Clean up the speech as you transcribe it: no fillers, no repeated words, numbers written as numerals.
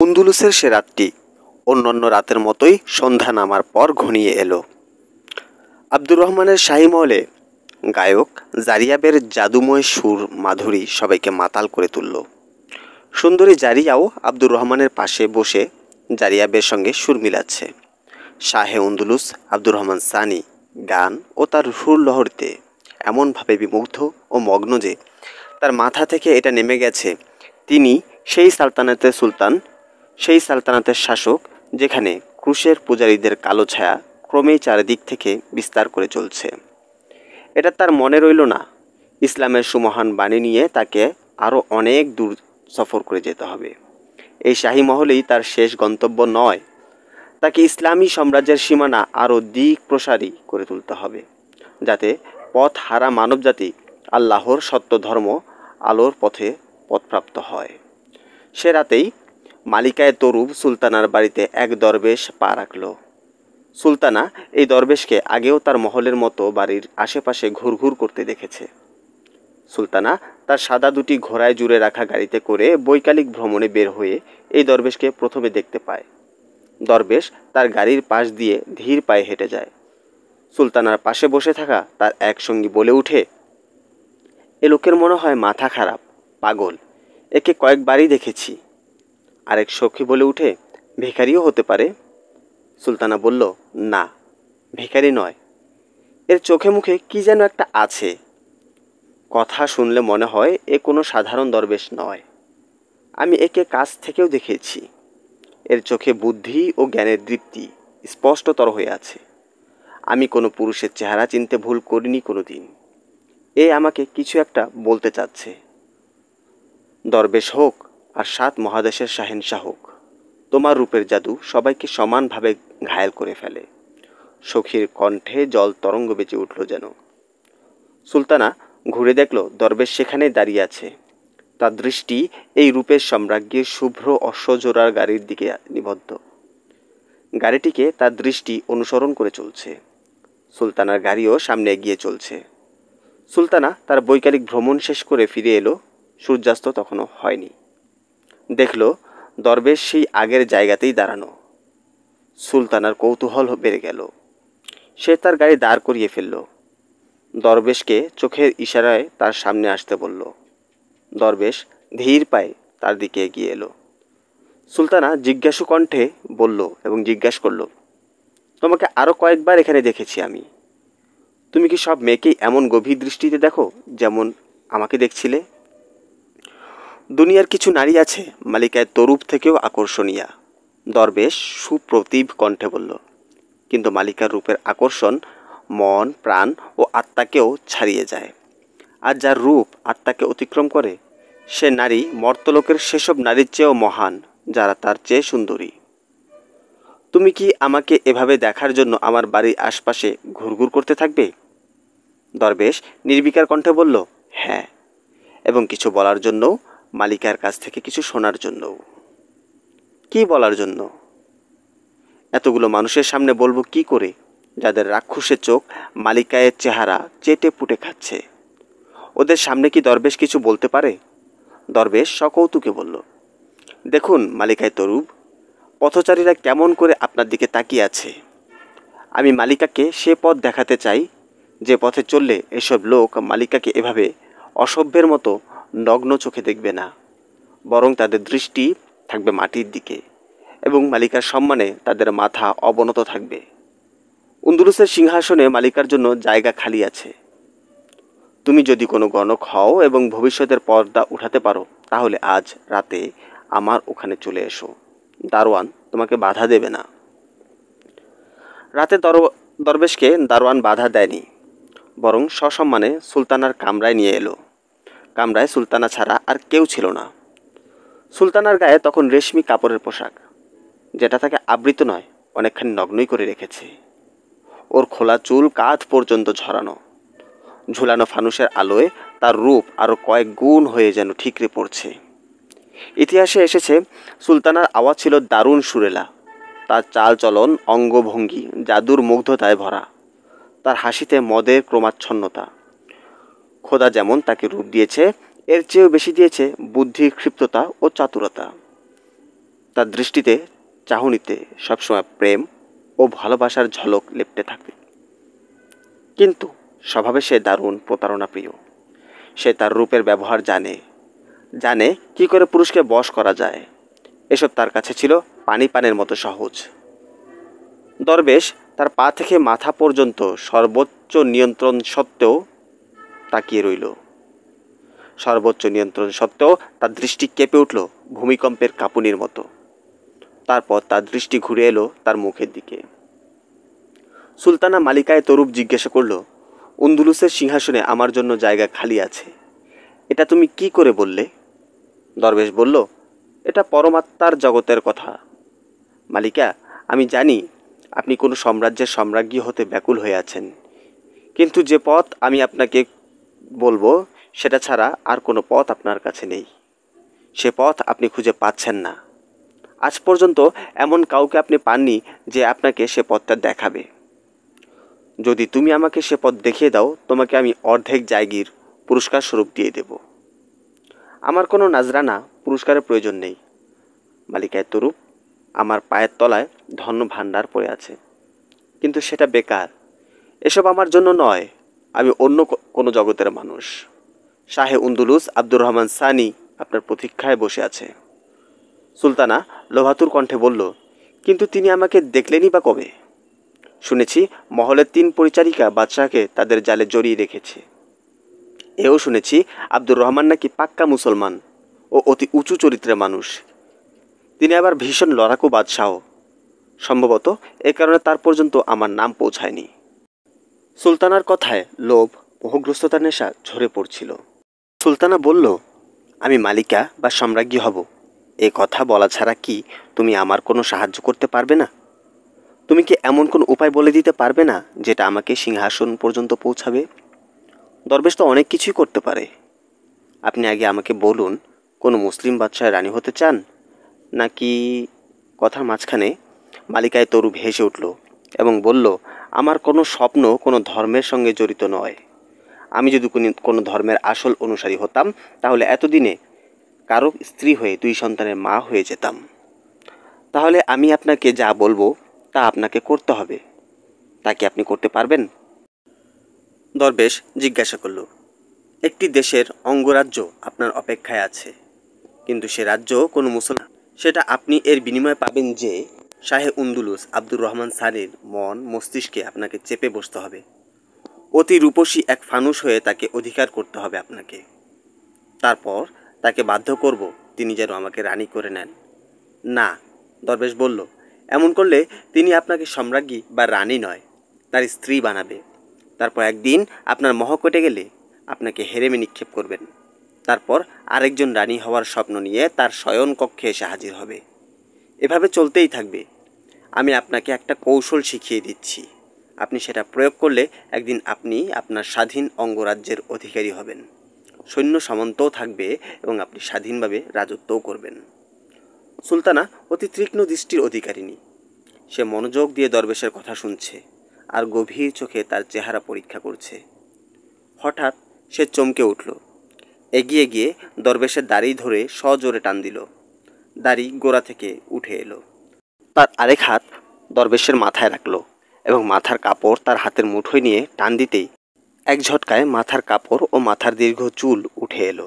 উন্দুলুসের সে রাতটি অন্যান্য রাতের মতোই সন্ধ্যা নামার পর ঘনিয়ে এলো। আব্দুর রহমানের শাহী মহলে গায়ক জারিয়াবের জাদুময় সুর মাধুরী সবাইকে মাতাল করে তুলল। সুন্দরী জারিয়াও আব্দুর রহমানের পাশে বসে জারিয়াবের সঙ্গে সুর মিলাচ্ছে। শাহে উন্দুলুস আব্দুর রহমান সানি গান ও তার সুর লহরীতে এমনভাবে বিমুগ্ধ ও মগ্ন যে তার মাথা থেকে এটা নেমে গেছে তিনি সেই সালতানাতের সুলতান, সেই সালতানাতের শাসক যেখানে ক্রুশের পূজারীদের কালো ছায়া ক্রমেই চারিদিক থেকে বিস্তার করে চলছে। এটা তার মনে রইল না। ইসলামের সুমহান বাণী নিয়ে তাকে আরও অনেক দূর সফর করে যেতে হবে। এই শাহী মহলেই তার শেষ গন্তব্য নয়। তাকে ইসলামী সাম্রাজ্যের সীমানা আরও দিক প্রসারী করে তুলতে হবে, যাতে পথ হারা মানবজাতি আল্লাহর সত্য ধর্ম আলোর পথে পথপ্রাপ্ত হয়। সে রাতেই মালিকায়ে তরুব সুলতানার বাড়িতে এক দরবেশ পা রাখল। সুলতানা এই দরবেশকে আগেও তার মহলের মতো বাড়ির আশেপাশে ঘুরঘুর করতে দেখেছে। সুলতানা তার সাদা দুটি ঘোড়ায় জুড়ে রাখা গাড়িতে করে বৈকালিক ভ্রমণে বের হয়ে এই দরবেশকে প্রথমে দেখতে পায়। দরবেশ তার গাড়ির পাশ দিয়ে ধীর পায়ে হেঁটে যায়। সুলতানার পাশে বসে থাকা তার এক সঙ্গী বলে উঠে, এ লোকের মনে হয় মাথা খারাপ, পাগল, একে কয়েকবারই দেখেছি। আরেক সখী বলে উঠে, ভিখারিও হতে পারে। সুলতানা বলল, না, ভিখারি নয়, এর চোখে মুখে কি যেন একটা আছে। কথা শুনলে মনে হয় এ কোনো সাধারণ দরবেশ নয়। আমি একে কাছ থেকেও দেখেছি। এর চোখে বুদ্ধি ও জ্ঞানের দীপ্তি স্পষ্টতর হয়ে আছে। আমি কোনো পুরুষের চেহারা চিনতে ভুল করিনি কোনো দিন। এ আমাকে কিছু একটা বলতে চাচ্ছে। দরবেশ হোক আর 7 মহাদেশের শাহেনশাহ হোক, তোমার রূপের জাদু সবাইকে সমানভাবে ঘায়েল করে ফেলে। সখীর কণ্ঠে জল তরঙ্গ বেঁচে উঠল যেন। সুলতানা ঘুরে দেখল দরবেশ সেখানেই দাঁড়িয়ে আছে। তার দৃষ্টি এই রূপের সম্রাজ্ঞীর শুভ্র অশ্বজোড়ার গাড়ির দিকে নিবদ্ধ। গাড়িটিকে তার দৃষ্টি অনুসরণ করে চলছে। সুলতানার গাড়িও সামনে এগিয়ে চলছে। সুলতানা তার বৈকালিক ভ্রমণ শেষ করে ফিরে এলো। সূর্যাস্ত তখনও হয়নি। দেখল দরবেশ সেই আগের জায়গাতেই দাঁড়ানো। সুলতানার কৌতূহল বেড়ে গেল। সে তার গাড়ি দাঁড় করিয়ে ফেলল। দরবেশকে চোখের ইশারায় তার সামনে আসতে বলল। দরবেশ ধীর পায়ে তার দিকে এগিয়ে এলো। সুলতানা জিজ্ঞাসু কণ্ঠে বলল এবং জিজ্ঞাসা করল, তোমাকে আরও কয়েকবার এখানে দেখেছি আমি। তুমি কি সব মেয়েকেই এমন গভীর দৃষ্টিতে দেখো যেমন আমাকে দেখছিলে? দুনিয়ার কিছু নারী আছে মালিকায় তরুপ থেকেও আকর্ষণীয়া, দরবেশ সুপ্রতিভ কণ্ঠে বলল। কিন্তু মালিকার রূপের আকর্ষণ মন, প্রাণ ও আত্মাকেও ছাড়িয়ে যায়। আর যার রূপ আত্মাকে অতিক্রম করে সে নারী মর্তলোকের সেসব নারীর চেয়েও মহান, যারা তার চেয়ে সুন্দরী। তুমি কি আমাকে এভাবে দেখার জন্য আমার বাড়ির আশপাশে ঘুরঘুর করতে থাকবে? দরবেশ নির্বিকার কণ্ঠে বলল, হ্যাঁ, এবং কিছু বলার জন্যও, মালিকার কাছ থেকে কিছু শোনার জন্যও। কি বলার জন্য? এতগুলো মানুষের সামনে বলবো কি করে, যাদের রাক্ষসের চোখ মালিকায়ের চেহারা চেটে পুটে খাচ্ছে? ওদের সামনে কি দরবেশ কিছু বলতে পারে? দরবেশ সকৌতুকে বলল, দেখুন মালিকায় তরুব, পথচারীরা কেমন করে আপনার দিকে তাকিয়ে আছে। আমি মালিকাকে সে পথ দেখাতে চাই যে পথে চললে এসব লোক মালিকাকে এভাবে অসভ্যের মতো নগ্ন চোখে দেখবে না, বরং তাদের দৃষ্টি থাকবে মাটির দিকে এবং মালিকার সম্মানে তাদের মাথা অবনত থাকবে। উন্দুলুসের সিংহাসনে মালিকার জন্য জায়গা খালি আছে। তুমি যদি কোনো গণক হও এবং ভবিষ্যতের পর্দা উঠাতে পারো, তাহলে আজ রাতে আমার ওখানে চলে এসো। দারোয়ান তোমাকে বাধা দেবে না। রাতে দরবেশকে দারোয়ান বাধা দেয়নি, বরং সসম্মানে সুলতানার কামরায় নিয়ে এলো। কামরায় সুলতানা ছাড়া আর কেউ ছিল না। সুলতানার গায়ে তখন রেশমি কাপড়ের পোশাক, যেটা তাকে আবৃত নয়, অনেকখানি নগ্নই করে রেখেছে। ওর খোলা চুল কাঁধ পর্যন্ত ঝরানো। ঝুলানো ফানুসের আলোয় তার রূপ আরও কয়েক গুণ হয়ে যেন ঠিকরে পড়ছে। ইতিহাসে এসেছে সুলতানার আওয়াজ ছিল দারুণ সুরেলা। তার চাল চলন, অঙ্গভঙ্গি জাদুর মুগ্ধতায় ভরা। তার হাসিতে মদের ক্রমাচ্ছন্নতা। খোদা যেমন তাকে রূপ দিয়েছে, এর চেয়েও বেশি দিয়েছে বুদ্ধির ক্ষিপ্রতা ও চাতুরতা। তার দৃষ্টিতে, চাহনিতে সবসময় প্রেম ও ভালোবাসার ঝলক লেপ্টে থাকে। কিন্তু স্বভাবে সে দারুণ প্রতারণা প্রিয়। সে তার রূপের ব্যবহার জানে, জানে কি করে পুরুষকে বশ করা যায়। এসব তার কাছে ছিল পানি পানের মতো সহজ। দরবেশ তার পা থেকে মাথা পর্যন্ত সর্বোচ্চ নিয়ন্ত্রণ সত্ত্বেও তাকিয়ে রইল। সর্বোচ্চ নিয়ন্ত্রণ সত্ত্বেও তার দৃষ্টি কেঁপে উঠল ভূমিকম্পের কাঁপুনির মতো। তারপর তার দৃষ্টি ঘুরে এলো তার মুখের দিকে। সুলতানা মালিকায়ে তরুপ জিজ্ঞাসা করল, উন্দুলুসের সিংহাসনে আমার জন্য জায়গা খালি আছে, এটা তুমি কি করে বললে? দরবেশ বলল, এটা পরমাত্মার জগতের কথা। মালিকা, আমি জানি আপনি কোনো সাম্রাজ্যের সম্রাজ্ঞী হতে ব্যাকুল হয়ে আছেন, কিন্তু যে পথ আমি আপনাকে বলবো সেটা ছাড়া আর কোনো পথ আপনার কাছে নেই। সে পথ আপনি খুঁজে পাচ্ছেন না। আজ পর্যন্ত এমন কাউকে আপনি পাননি যে আপনাকে সে পথটা দেখাবে। যদি তুমি আমাকে সে পথ দেখিয়ে দাও, তোমাকে আমি অর্ধেক জায়গির পুরস্কার স্বরূপ দিয়ে দেব। আমার কোনো নাজরানা পুরস্কারের প্রয়োজন নেই মালিকায়ে তরুপ। আমার পায়ের তলায় ধন্য ভাণ্ডার পড়ে আছে, কিন্তু সেটা বেকার। এসব আমার জন্য নয়, আমি অন্য কোনো জগতের মানুষ। শাহে উন্দুলুস আব্দুর রহমান সানি আপনার প্রতীক্ষায় বসে আছে। সুলতানা লোভাতুর কণ্ঠে বলল, কিন্তু তিনি আমাকে দেখলেনই বা কবে? শুনেছি মহলের 3 পরিচারিকা বাদশাহকে তাদের জালে জড়িয়ে রেখেছে। এও শুনেছি আব্দুর রহমান নাকি পাক্কা মুসলমান ও অতি উঁচু চরিত্রের মানুষ। তিনি আবার ভীষণ লড়াকু বাদশাহ। সম্ভবত এ কারণে তার পর্যন্ত আমার নাম পৌঁছায়নি। সুলতানার কথায় লোভ, মোহগ্রস্ততার নেশা ঝরে পড়ছিল। সুলতানা বলল, আমি মালিকা বা সম্রাজ্ঞী হব, এ কথা বলা ছাড়া কি তুমি আমার কোনো সাহায্য করতে পারবে না? তুমি কি এমন কোন উপায় বলে দিতে পারবে না যেটা আমাকে সিংহাসন পর্যন্ত পৌঁছাবে? দরবেশ তো অনেক কিছুই করতে পারে। আপনি আগে আমাকে বলুন, কোনো মুসলিম বাদশাহ রানী হতে চান নাকি? কথার মাঝখানে মালিকায়ে তরুপ হেসে উঠল এবং বলল, আমার কোনো স্বপ্ন কোনো ধর্মের সঙ্গে জড়িত নয়। আমি যদি কোনো ধর্মের আসল অনুসারী হতাম, তাহলে এতদিনে কারো স্ত্রী হয়ে 2 সন্তানের মা হয়ে যেতাম। তাহলে আমি আপনাকে যা বলবো তা আপনাকে করতে হবে। তা কি আপনি করতে পারবেন? দরবেশ জিজ্ঞাসা করল, একটি দেশের অঙ্গরাজ্য আপনার অপেক্ষায় আছে, কিন্তু সে রাজ্য কোনো মুসলমান। সেটা আপনি এর বিনিময়ে পাবেন যে শাহে উন্দুলুস আব্দুর রহমান সানির মন মস্তিষ্কে আপনাকে চেপে বসতে হবে। অতি রূপসী এক ফানুস হয়ে তাকে অধিকার করতে হবে আপনাকে। তারপর তাকে বাধ্য করব তিনি যেন আমাকে রানী করে নেন। না, দরবেশ বলল, এমন করলে তিনি আপনাকে সম্রাজ্ঞী বা রানী নয়, তার স্ত্রী বানাবে। তারপর একদিন আপনার মোহ কেটে গেলে আপনাকে হেরেমে নিক্ষেপ করবেন। তারপর আরেকজন রানী হওয়ার স্বপ্ন নিয়ে তার শয়ন কক্ষে এসে হাজির হবে। এভাবে চলতেই থাকবে। আমি আপনাকে একটা কৌশল শিখিয়ে দিচ্ছি। আপনি সেটা প্রয়োগ করলে একদিন আপনি আপনার স্বাধীন অঙ্গরাজ্যের অধিকারী হবেন। সৈন্য সামন্তও থাকবে এবং আপনি স্বাধীনভাবে রাজত্বও করবেন। সুলতানা অতি তীক্ষ্ণ দৃষ্টির অধিকারিণী। সে মনোযোগ দিয়ে দরবেশের কথা শুনছে আর গভীর চোখে তার চেহারা পরীক্ষা করছে। হঠাৎ সে চমকে উঠল। এগিয়ে গিয়ে দরবেশের দাড়ি ধরে সজোরে টান দিল। দাড়ি গোড়া থেকে উঠে এলো। তার আরেক হাত দরবেশের মাথায় রাখল এবং মাথার কাপড় তার হাতের মুঠোয় নিয়ে টান দিতেই এক ঝটকায় মাথার কাপড় ও মাথার দীর্ঘ চুল উঠে এলো।